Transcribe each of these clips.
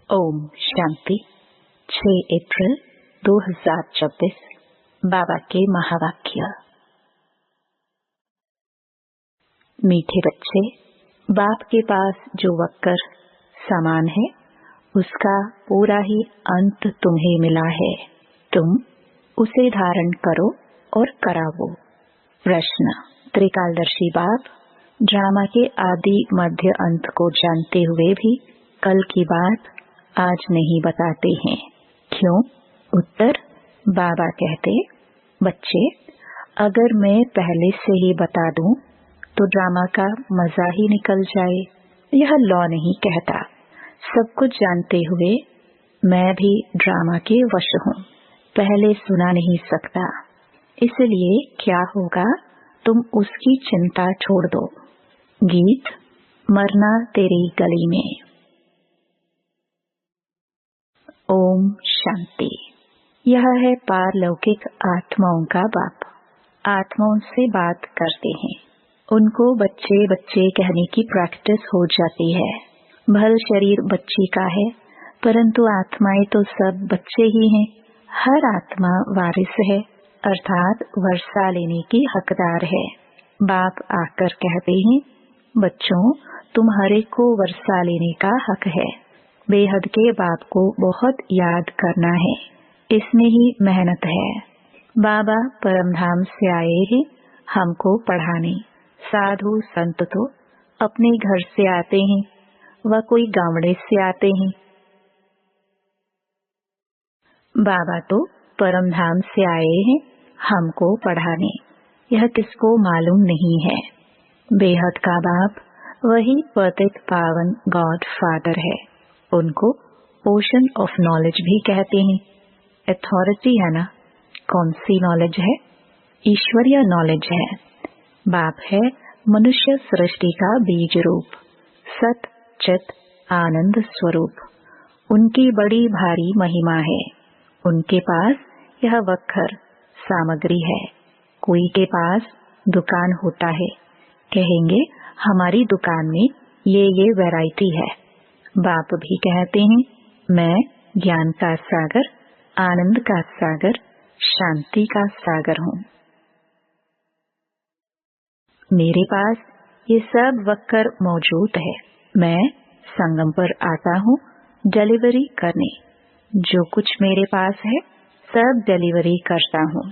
ओम शांति। 6 अप्रैल 2024 बाबा के महावाक्य। मीठे बच्चे, बाप के पास जो वक्कर सामान है उसका पूरा ही अंत तुम्हें मिला है। तुम उसे धारण करो और करावो। प्रश्न। त्रिकालदर्शी बाप ड्रामा के आदि मध्य अंत को जानते हुए भी कल की बात आज नहीं बताते हैं, क्यों? उत्तर। बाबा कहते, बच्चे, अगर मैं पहले से ही बता दूं तो ड्रामा का मजा ही निकल जाए। यह लॉ नहीं कहता। सब कुछ जानते हुए मैं भी ड्रामा के वश हूँ, पहले सुना नहीं सकता। इसलिए क्या होगा, तुम उसकी चिंता छोड़ दो। गीत मरना तेरी गली में। ओम शांति। यह है पारलौकिक आत्माओं का बाप। आत्माओं से बात करते हैं। उनको बच्चे बच्चे कहने की प्रैक्टिस हो जाती है। भल शरीर बच्ची का है, परंतु आत्माएं तो सब बच्चे ही हैं। हर आत्मा वारिस है, अर्थात वर्षा लेने की हकदार है। बाप आकर कहते हैं, बच्चों, तुम्हारे को वर्षा लेने का हक है। बेहद के बाप को बहुत याद करना है, इसमें ही मेहनत है। बाबा परमधाम से आए हैं हमको पढ़ाने। साधु संत तो अपने घर से आते हैं, व कोई गांवड़े से आते हैं। बाबा तो परमधाम से आए हैं हमको पढ़ाने। यह किसको मालूम नहीं है। बेहद का बाप वही पतित पावन गॉड फादर है। उनको ओशन ऑफ नॉलेज भी कहते हैं। अथॉरिटी है ना, कौन सी नॉलेज है? ईश्वरीय नॉलेज है। बाप है मनुष्य सृष्टि का बीज रूप, सत चित आनंद स्वरूप। उनकी बड़ी भारी महिमा है। उनके पास यह वक्र सामग्री है। कोई के पास दुकान होता है, कहेंगे हमारी दुकान में ये वैरायटी है। बाप भी कहते हैं, मैं ज्ञान का सागर, आनंद का सागर, शांति का सागर हूँ। मेरे पास ये सब वक्र मौजूद है। मैं संगम पर आता हूँ डिलीवरी करने। जो कुछ मेरे पास है सब डिलीवरी करता हूँ।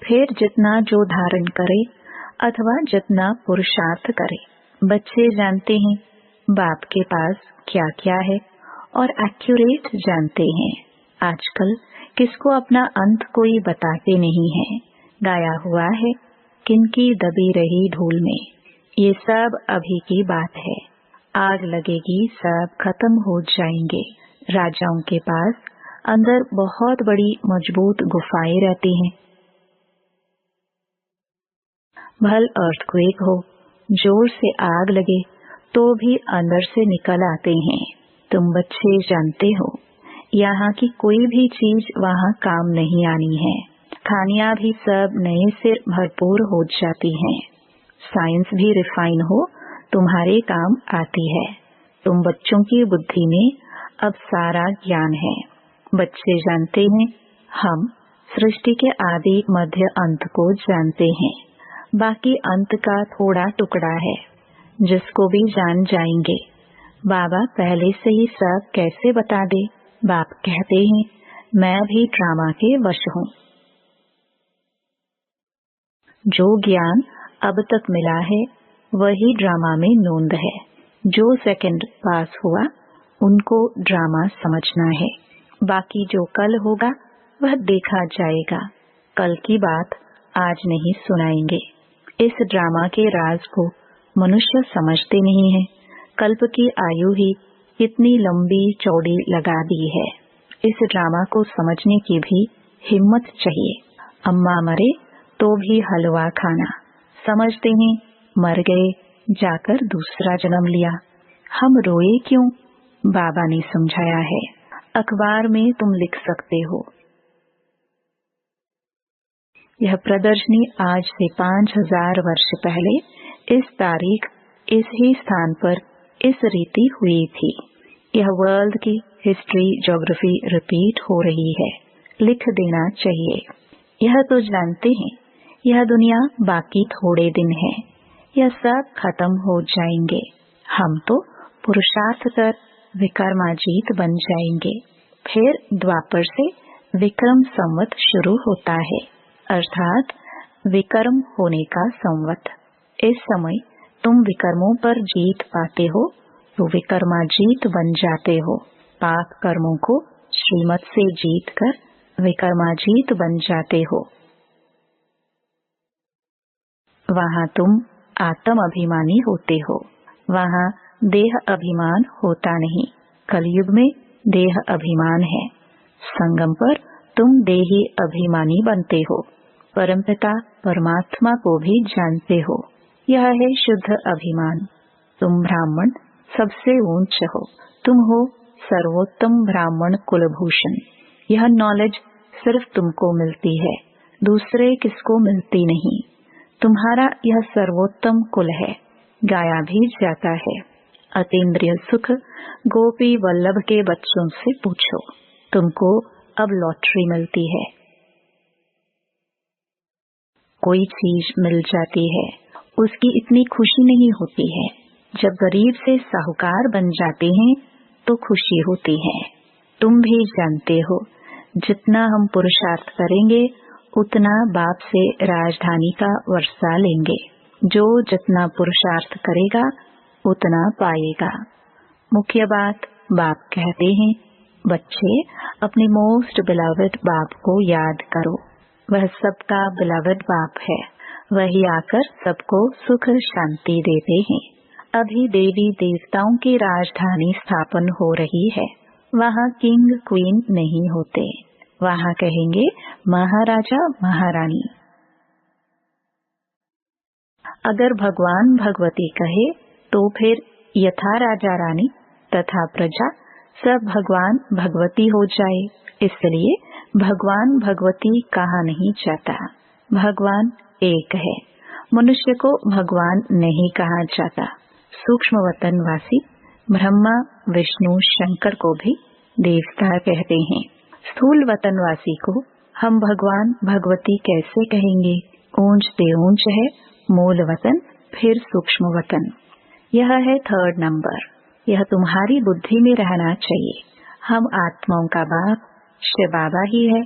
फिर जितना जो धारण करे अथवा जितना पुरुषार्थ करे। बच्चे जानते हैं बाप के पास क्या क्या है और एक्यूरेट जानते हैं। आजकल किसको अपना अंत कोई बताते नहीं है। गाया हुआ है, किनकी दबी रही धूल में। ये सब अभी की बात है। आग लगेगी, सब खत्म हो जाएंगे। राजाओं के पास अंदर बहुत बड़ी मजबूत गुफाएं रहती हैं। भल अर्थक्वेक हो, जोर से आग लगे तो भी अंदर से निकल आते हैं। तुम बच्चे जानते हो, यहाँ की कोई भी चीज वहाँ काम नहीं आनी है। खानियाँ भी सब नए से भरपूर हो जाती हैं। साइंस भी रिफाइन हो तुम्हारे काम आती है। तुम बच्चों की बुद्धि में अब सारा ज्ञान है। बच्चे जानते हैं हम सृष्टि के आदि मध्य अंत को जानते हैं। बाकी अंत का थोड़ा टुकड़ा है, जिसको भी जान जाएंगे। बाबा पहले से ही सब कैसे बता दे। बाप कहते हैं, मैं भी ड्रामा के वश हूँ। जो ज्ञान अब तक मिला है वही ड्रामा में नोंद है। जो सेकंड पास हुआ उनको ड्रामा समझना है। बाकी जो कल होगा वह देखा जाएगा। कल की बात आज नहीं सुनाएंगे। इस ड्रामा के राज को मनुष्य समझते नहीं है। कल्प की आयु ही इतनी लंबी चौड़ी लगा दी है। इस ड्रामा को समझने की भी हिम्मत चाहिए। अम्मा मरे तो भी हलवा खाना। समझते हैं मर गए, जाकर दूसरा जन्म लिया। हम रोए क्यों? बाबा ने समझाया है। अखबार में तुम लिख सकते हो। यह प्रदर्शनी आज से 5000 वर्ष पहले इस तारीख इस ही स्थान पर इस रीति हुई थी। यह वर्ल्ड की हिस्ट्री ज्योग्राफी रिपीट हो रही है, लिख देना चाहिए। यह तो जानते हैं, यह दुनिया बाकी थोड़े दिन है, यह सब खत्म हो जाएंगे। हम तो पुरुषार्थ कर विक्रमाजीत बन जाएंगे। फिर द्वापर से विक्रम संवत शुरू होता है, अर्थात विक्रम होने का संवत। इस समय तुम विक्रमों पर जीत पाते हो तो विक्रमाजीत बन जाते हो। पाप कर्मों को श्रीमत से जीत कर विक्रमाजीत बन जाते हो। वहाँ तुम आत्म अभिमानी होते हो, वहाँ देह अभिमान होता नहीं। कलयुग में देह अभिमान है, संगम पर तुम देही अभिमानी बनते हो। परमपिता परमात्मा को भी जानते हो, यह है शुद्ध अभिमान। तुम ब्राह्मण सबसे ऊंच हो, तुम हो सर्वोत्तम ब्राह्मण कुलभूषण। यह नॉलेज सिर्फ तुमको मिलती है, दूसरे किसको मिलती नहीं। तुम्हारा यह सर्वोत्तम कुल है, गाया भी जाता है। अतीन्द्रिय सुख गोपी वल्लभ के बच्चों से पूछो, तुमको अब लॉटरी मिलती है। कोई चीज मिल जाती है, उसकी इतनी खुशी नहीं होती है। जब गरीब से साहूकार बन जाते हैं तो खुशी होती है। तुम भी जानते हो, जितना हम पुरुषार्थ करेंगे उतना बाप से राजधानी का वर्षा लेंगे। जो जितना पुरुषार्थ करेगा उतना पाएगा। मुख्य बात बाप कहते हैं, बच्चे अपने मोस्ट बिलवड बाप को याद करो। वह सबका बिलवड बाप है, वही आकर सबको सुख शांति देते हैं। अभी देवी देवताओं की राजधानी स्थापन हो रही है, वहाँ किंग क्वीन नहीं होते, वहाँ कहेंगे महाराजा महारानी। अगर भगवान भगवती कहे तो फिर यथा राजा रानी तथा प्रजा सब भगवान भगवती हो जाए। इसलिए भगवान भगवती कहा नहीं जाता, भगवान एक है। मनुष्य को भगवान नहीं कहा जाता। सूक्ष्म वतनवासी ब्रह्मा विष्णु शंकर को भी देवता कहते हैं। स्थूल वतनवासी को हम भगवान भगवती कैसे कहेंगे? ऊंच ते ऊंच है मूल वतन, फिर सूक्ष्म वतन। यह है 3rd नंबर। यह तुम्हारी बुद्धि में रहना चाहिए। हम आत्माओं का बाप शिव बाबा ही है,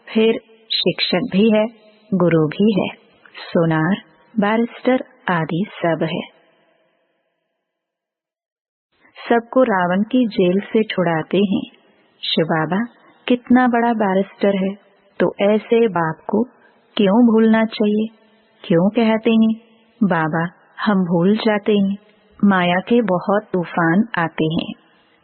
फिर शिक्षक भी है, गुरु भी है, सोनार बैरिस्टर आदि सब है। सबको रावण की जेल से छुड़ाते हैं। शिव बाबा कितना बड़ा बैरिस्टर है, तो ऐसे बाप को क्यों भूलना चाहिए? क्यों कहते हैं बाबा हम भूल जाते हैं? माया के बहुत तूफान आते हैं।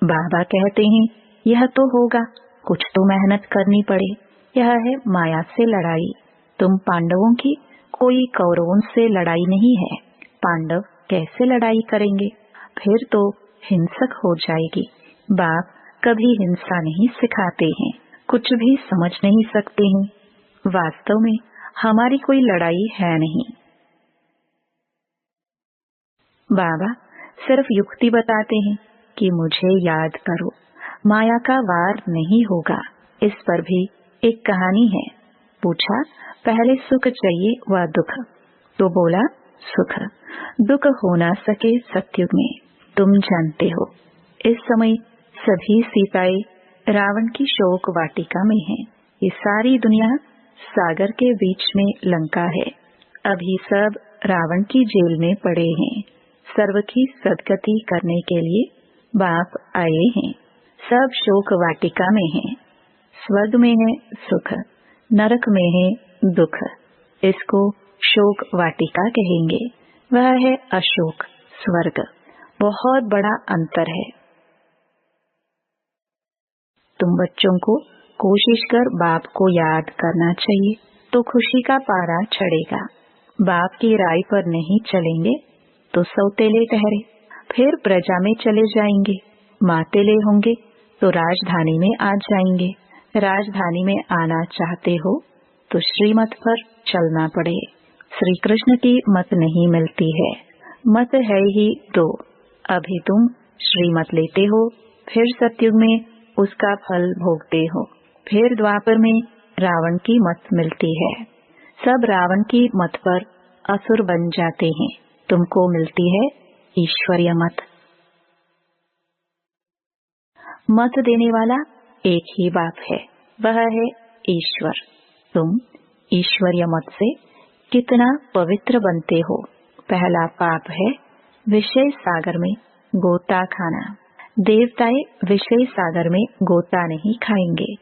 बाबा कहते हैं यह तो होगा, कुछ तो मेहनत करनी पड़े। यह है माया से लड़ाई। तुम पांडवों की कोई कौरवों से लड़ाई नहीं है। पांडव कैसे लड़ाई करेंगे? फिर तो हिंसक हो जाएगी। बाप कभी हिंसा नहीं सिखाते हैं, कुछ भी समझ नहीं सकते हैं। वास्तव में हमारी कोई लड़ाई है नहीं। बाबा सिर्फ युक्ति बताते हैं कि मुझे याद करो, माया का वार नहीं होगा। इस पर भी एक कहानी है। पूछा पहले सुख चाहिए व दुख? तो बोला सुख। दुख हो ना सके सत्युग में, तुम जानते हो। इस समय सभी सीताएं रावण की शोक वाटिका में हैं। ये सारी दुनिया सागर के बीच में लंका है। अभी सब रावण की जेल में पड़े हैं। सर्व की सदगति करने के लिए बाप आए हैं। सब शोक वाटिका में हैं। स्वर्ग में है सुख, नरक में है दुख। इसको शोक वाटिका कहेंगे। वह है अशोक स्वर्ग। बहुत बड़ा अंतर है। तुम बच्चों को कोशिश कर बाप को याद करना चाहिए, तो खुशी का पारा चढ़ेगा। बाप की राय पर नहीं चलेंगे तो सौतेले ठहरे, फिर प्रजा में चले जाएंगे। मातेले होंगे तो राजधानी में आ जाएंगे। राजधानी में आना चाहते हो तो श्रीमत पर चलना पड़े। श्री कृष्ण की मत नहीं मिलती है, मत है ही दो। अभी तुम श्रीमत लेते हो, फिर सतयुग में उसका फल भोगते हो। फिर द्वापर में रावण की मत मिलती है। सब रावण की मत पर असुर बन जाते हैं। तुमको मिलती है ईश्वरीय मत। मत देने वाला एक ही बाप है, वह है ईश्वर। तुम ईश्वरीय मत से कितना पवित्र बनते हो। पहला पाप है विषय सागर में गोता खाना। देवताएं विषय सागर में गोता नहीं खाएंगे।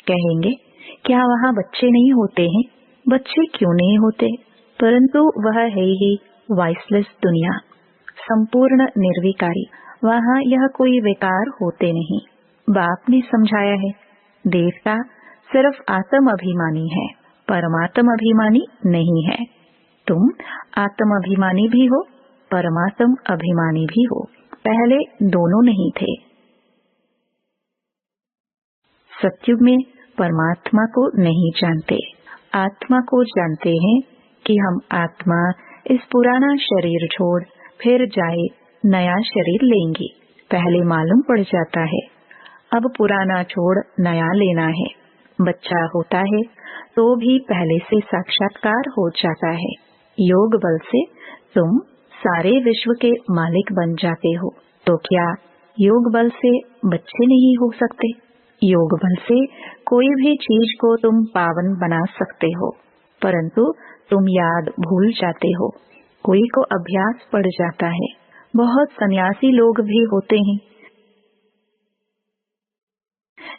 कहेंगे क्या वहाँ बच्चे नहीं होते हैं? बच्चे क्यों नहीं होते? परंतु वह है ही वाइसलेस दुनिया, संपूर्ण निर्विकारी। वहाँ यह कोई विकार होते नहीं। बाप ने समझाया है, देवता सिर्फ आत्म अभिमानी है, परमात्म अभिमानी नहीं है। तुम आत्म अभिमानी भी हो, परमात्म अभिमानी भी हो। पहले दोनों नहीं थे। सतयुग में परमात्मा को नहीं जानते, आत्मा को जानते हैं कि हम आत्मा इस पुराना शरीर छोड़ फिर जाए नया शरीर लेंगे। पहले मालूम पड़ जाता है, अब पुराना छोड़ नया लेना है। बच्चा होता है तो भी पहले से साक्षात्कार हो जाता है। योग बल से तुम सारे विश्व के मालिक बन जाते हो। तो क्या योग बल से बच्चे नहीं हो सकते? योग बल से कोई भी चीज को तुम पावन बना सकते हो, परंतु तुम याद भूल जाते हो। कोई को अभ्यास पड़ जाता है। बहुत सन्यासी लोग भी होते हैं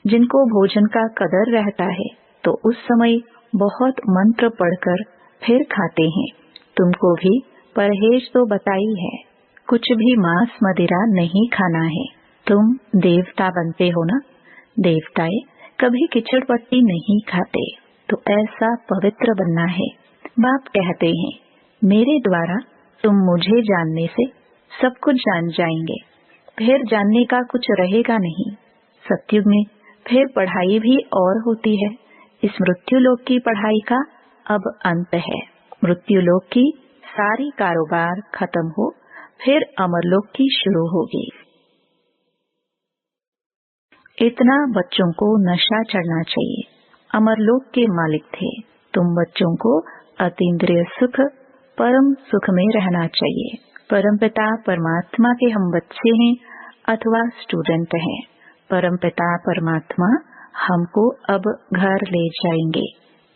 जिनको भोजन का कदर रहता है, तो उस समय बहुत मंत्र पढ़कर फिर खाते हैं। तुमको भी परहेज तो बताई है, कुछ भी मांस मदिरा नहीं खाना है। तुम देवता बनते हो ना। देवताएं कभी किचड़ पट्टी नहीं खाते, तो ऐसा पवित्र बनना है। बाप कहते हैं, मेरे द्वारा तुम मुझे जानने से सब कुछ जान जाएंगे, फिर जानने का कुछ रहेगा नहीं। सतयुग में फिर पढ़ाई भी और होती है। इस मृत्युलोक की पढ़ाई का अब अंत है। मृत्युलोक की सारी कारोबार खत्म हो, फिर अमरलोक की शुरू होगी। इतना बच्चों को नशा चढ़ना चाहिए। अमरलोक के मालिक थे, तुम बच्चों को अतीन्द्रिय सुख, परम सुख में रहना चाहिए। परमपिता परमात्मा के हम बच्चे हैं अथवा स्टूडेंट हैं। परमपिता परमात्मा हमको अब घर ले जाएंगे।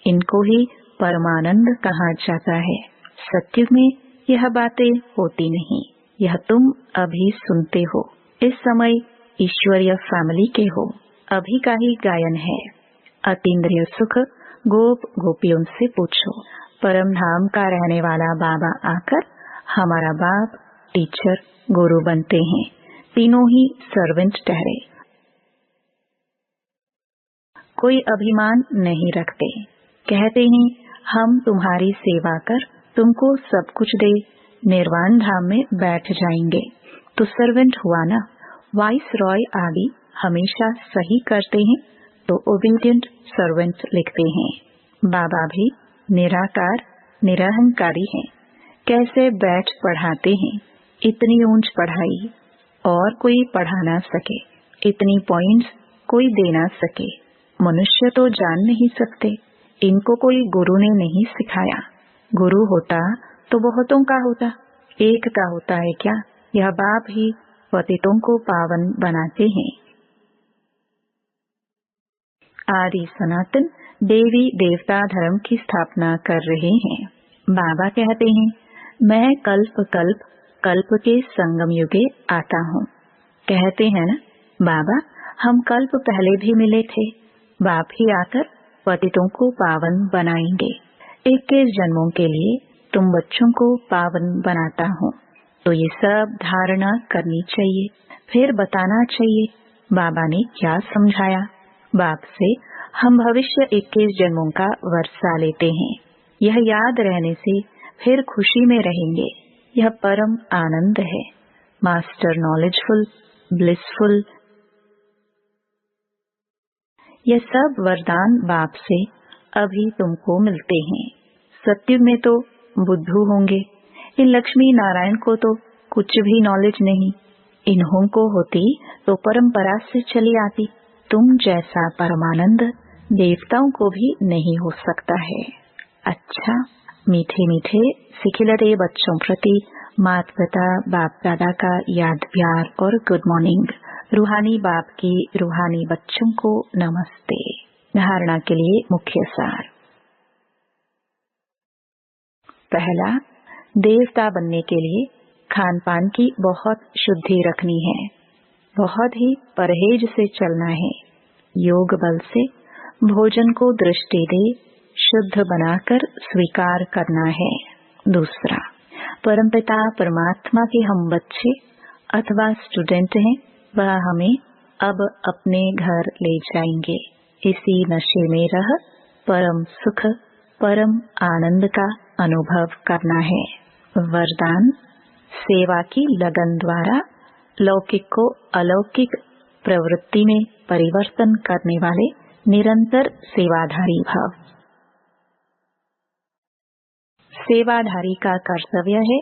इनको ही परमानंद कहा जाता है। सत्युग में यह बातें होती नहीं, यह तुम अभी सुनते हो। इस समय ईश्वरीय फैमिली के हो। अभी का ही गायन है। अतीन्द्रिय सुख गोप गोपियों से पूछो। परम धाम का रहने वाला बाबा आकर हमारा बाप, टीचर, गुरु बनते हैं। तीनों ही सर्वेंट ठहरे। कोई अभिमान नहीं रखते। कहते हैं हम तुम्हारी सेवा कर तुमको सब कुछ दे निर्वाण धाम में बैठ जाएंगे। तो सर्वेंट हुआ ना। वाइस रॉय आदि हमेशा सही करते हैं, तो ओबीडियंट सर्वेंट लिखते हैं। बाबा भी निराकार निरहंकारी हैं। कैसे बैठ पढ़ाते हैं। इतनी ऊंच पढ़ाई और कोई पढ़ा ना सके, इतनी पॉइंट्स कोई दे ना सके। मनुष्य तो जान नहीं सकते। इनको कोई गुरु ने नहीं सिखाया। गुरु होता तो बहुतों का होता, एक का होता है क्या? यह बाप ही पतितों को पावन बनाते हैं। आदि सनातन देवी देवता धर्म की स्थापना कर रहे हैं। बाबा कहते हैं, मैं कल्प कल्प कल्प के संगम युगे आता हूँ। कहते हैं ना बाबा, हम कल्प पहले भी मिले थे। बाप ही आकर पतितों को पावन बनाएंगे। 21 जन्मों के लिए तुम बच्चों को पावन बनाता हूँ। तो ये सब धारणा करनी चाहिए, फिर बताना चाहिए बाबा ने क्या समझाया। बाप से हम भविष्य 21 जन्मों का वर्षा लेते हैं। यह याद रहने से फिर खुशी में रहेंगे। यह परम आनंद है। मास्टर नॉलेजफुल, ब्लिसफुल, यह सब वरदान बाप से अभी तुमको मिलते हैं। सत्युग में तो बुद्धू होंगे। इन लक्ष्मी नारायण को तो कुछ भी नॉलेज नहीं। इन्हों को होती तो परंपरा से चली आती। तुम जैसा परमानंद देवताओं को भी नहीं हो सकता है। अच्छा, मीठे मीठे सिखिलते बच्चों प्रति माता पिता बाप दादा का याद प्यार और गुड मॉर्निंग। रूहानी बाप की रूहानी बच्चों को नमस्ते। धारणा के लिए मुख्य सार। पहला, देवता बनने के लिए खान पान की बहुत शुद्धि रखनी है, बहुत ही परहेज से चलना है। योग बल से भोजन को दृष्टि दे शुद्ध बनाकर स्वीकार करना है। दूसरा, परमपिता परमात्मा के हम बच्चे अथवा स्टूडेंट हैं, वह हमें अब अपने घर ले जाएंगे। इसी नशे में रह परम सुख परम आनंद का अनुभव करना है। वरदान, सेवा की लगन द्वारा लौकिक को अलौकिक प्रवृत्ति में परिवर्तन करने वाले निरंतर सेवाधारी भाव। सेवाधारी का कर्तव्य है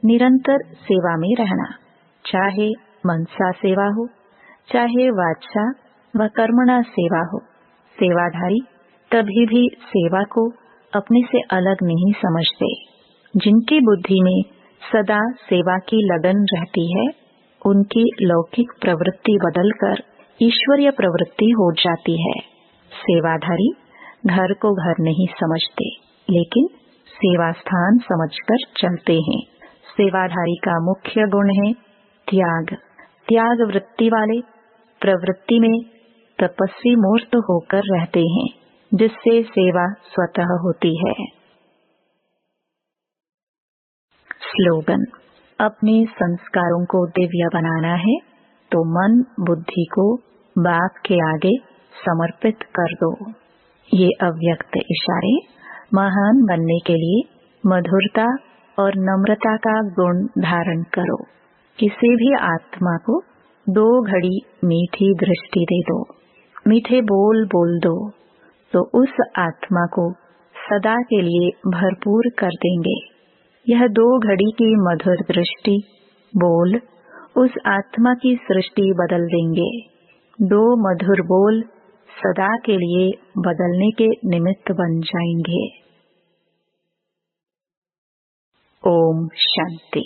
निरंतर सेवा में रहना, चाहे मनसा सेवा हो, चाहे वाचा व कर्मणा सेवा हो। सेवाधारी कभी भी सेवा को अपने से अलग नहीं समझते। जिनकी बुद्धि में सदा सेवा की लगन रहती है, उनकी लौकिक प्रवृत्ति बदलकर ईश्वरीय प्रवृत्ति हो जाती है। सेवाधारी घर को घर नहीं समझते, लेकिन सेवा स्थान समझकर चलते हैं। सेवाधारी का मुख्य गुण है त्याग। त्याग वृत्ति वाले प्रवृत्ति में तपस्वी मूर्त होकर रहते हैं, जिससे सेवा स्वतः होती है। स्लोगन, अपने संस्कारों को दिव्य बनाना है तो मन बुद्धि को बाप के आगे समर्पित कर दो। ये अव्यक्त इशारे महान बनने के लिए मधुरता और नम्रता का गुण धारण करो। किसी भी आत्मा को 2 घड़ी मीठी दृष्टि दे दो, मीठे बोल बोल दो, तो उस आत्मा को सदा के लिए भरपूर कर देंगे। यह 2 घड़ी की मधुर दृष्टि बोल उस आत्मा की सृष्टि बदल देंगे। 2 मधुर बोल सदा के लिए बदलने के निमित्त बन जाएंगे। ओम शांति।